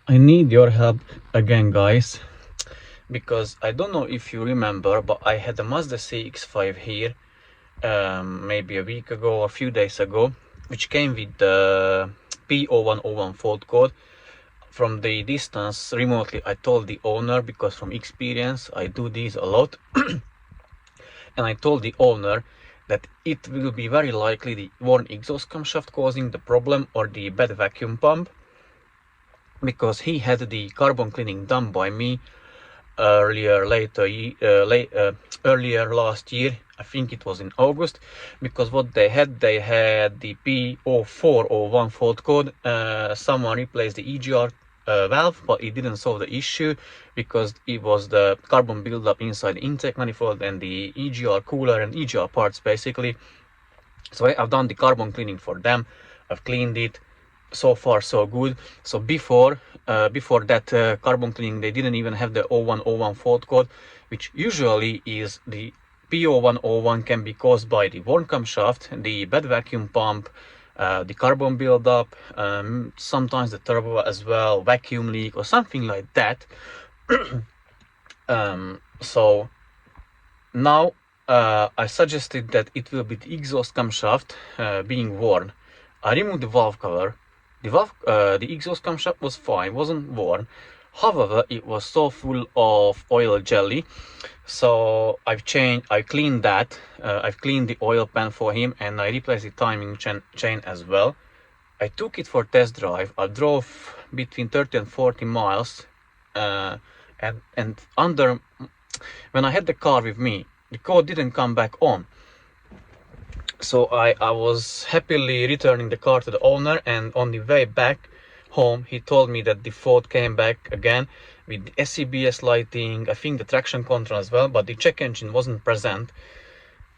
I need your help again, guys, because I don't know if you remember, but I had a Mazda CX-5 here maybe a week ago or a few days ago, which came with the P0101 fault code. From the distance remotely, I told the owner, because from experience I do these a lot, and I told the owner that it will be very likely the worn exhaust camshaft causing the problem, or the bad vacuum pump, because he had the carbon cleaning done by me earlier last year. I think it was in August, because what they had the P0401 fault code. Someone replaced the EGR valve, but it didn't solve the issue, because it was the carbon buildup inside the intake manifold and the EGR cooler and EGR parts basically. So I've done the carbon cleaning for them. I've cleaned it. So far so good. So before that carbon cleaning, they didn't even have the 0101 fault code, which usually is the P0101 can be caused by the worn camshaft, the bad vacuum pump, the carbon buildup, sometimes the turbo as well, vacuum leak or something like that. So now I suggested that it will be the exhaust camshaft being worn. I removed the valve cover. The exhaust camshaft was fine, wasn't worn. However, it was so full of oil jelly. So I cleaned that. I've cleaned the oil pan for him, and I replaced the timing chain as well. I took it for test drive. I drove between 30 and 40 miles, and under when I had the car with me, the code didn't come back on. So I was happily returning the car to the owner, and on the way back home he told me that the fault came back again with the SCBS lighting, I think the traction control as well, but the check engine wasn't present.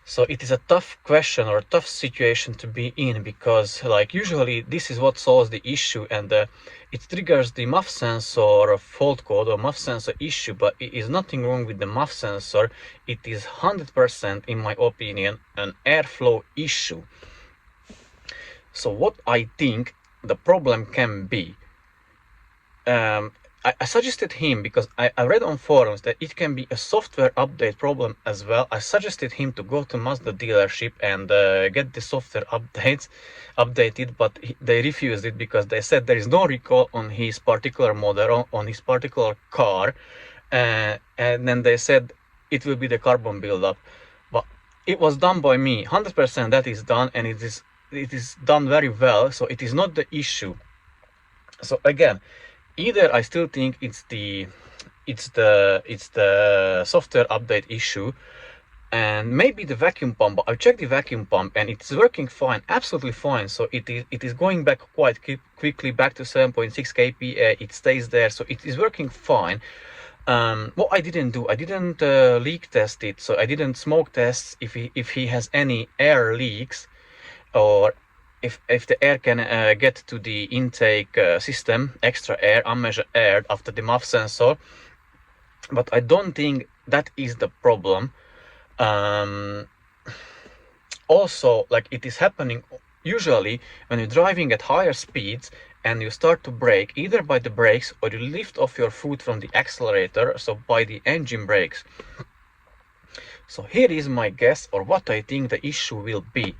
So it is a tough question or a tough situation to be in, because like usually this is what solves the issue, and it triggers the MUF sensor fault code or MUF sensor issue, but it is nothing wrong with the MUF sensor. It is 100%, in my opinion, an airflow issue. So what I think the problem can be, I suggested him, because I read on forums that it can be a software update problem as well. I suggested him to go to Mazda dealership and get the software updated, but they refused it, because they said there is no recall on his particular model, on his particular car, and then they said it will be the carbon buildup. But it was done by me, 100% that is done, and it is done very well, so it is not the issue. So again, either I still think it's the software update issue, and maybe the vacuum pump. But I checked the vacuum pump and it's working fine, absolutely fine. So it is going back quite quickly back to 7.6 kPa. It stays there, so it is working fine. What I didn't do, I didn't leak test it, so I didn't smoke test if he has any air leaks, or if the air can get to the intake system, extra air, unmeasured air after the MUF sensor. But I don't think that is the problem. Also, like, it is happening usually when you're driving at higher speeds and you start to brake, either by the brakes or you lift off your foot from the accelerator, so by the engine brakes. So here is my guess, or what I think the issue will be.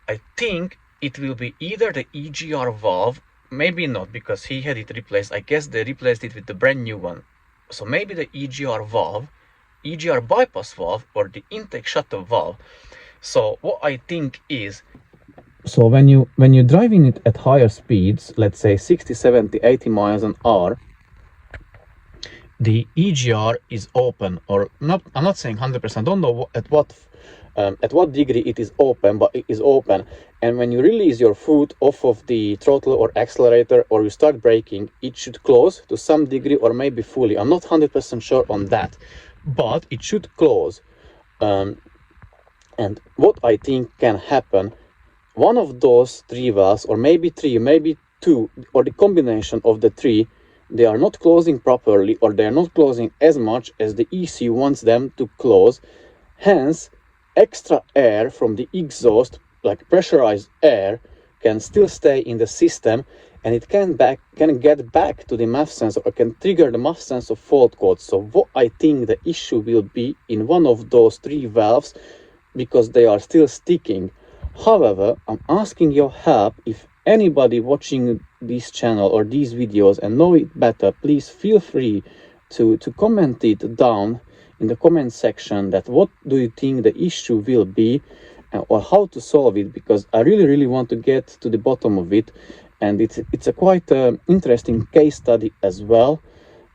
I think it will be either the EGR valve, maybe not, because he had it replaced. I guess they replaced it with the brand new one. So maybe the EGR valve, EGR bypass valve, or the intake shutter valve. So what I think is, so when you're driving it at higher speeds, let's say 60, 70, 80 miles an hour, the EGR is open, or not. I'm not saying 100%. Don't know at what degree it is open, but it is open. And when you release your foot off of the throttle or accelerator, or you start braking, it should close to some degree, or maybe fully. I'm not 100% sure on that, but it should close. And what I think can happen, one of those three valves, or maybe three, maybe two, or the combination of the three, they are not closing properly, or they are not closing as much as the ECU wants them to close. Hence, extra air from the exhaust, like pressurized air, can still stay in the system, and it can get back to the MAF sensor, or can trigger the MAF sensor fault code. So what I think the issue will be in one of those 3 valves, because they are still sticking. However, I'm asking your help. If anybody watching this channel or these videos and know it better, please feel free to comment it down in the comment section, that what do you think the issue will be, or how to solve it, because I really want to get to the bottom of it. And it's a quite interesting case study as well,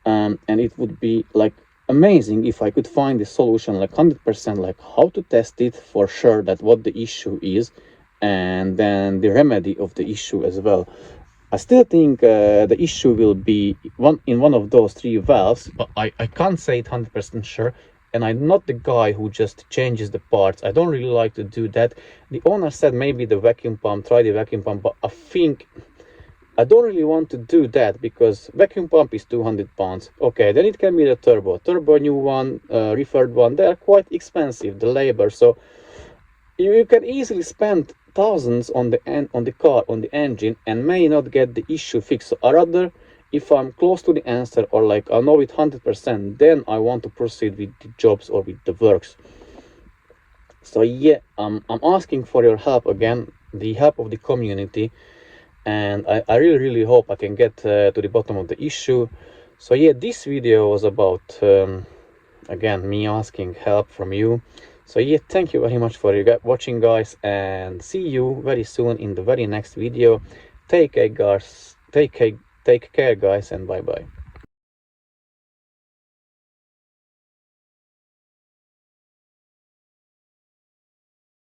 and it would be like amazing if I could find the solution, like 100%, like how to test it for sure, that what the issue is, and then the remedy of the issue as well. I still think the issue will be in one of those 3 valves, but I can't say it 100% sure. And I'm not the guy who just changes the parts. I don't really like to do that. The owner said maybe the vacuum pump, try the vacuum pump, but I think I don't really want to do that, because vacuum pump is 200 pounds. Okay, then it can be the turbo new one, referred one. They are quite expensive, the labor. So you can easily spend thousands on the car, on the engine, and may not get the issue fixed. So I rather, if I'm close to the answer, or like I know it 100%, then I want to proceed with the jobs or with the works. So yeah, I'm asking for your help again, the help of the community, and I really hope I can get to the bottom of the issue. So yeah, this video was about again, me asking help from you. So yeah, thank you very much for watching, guys, and see you very soon in the very next video. Take care, guys, and bye bye.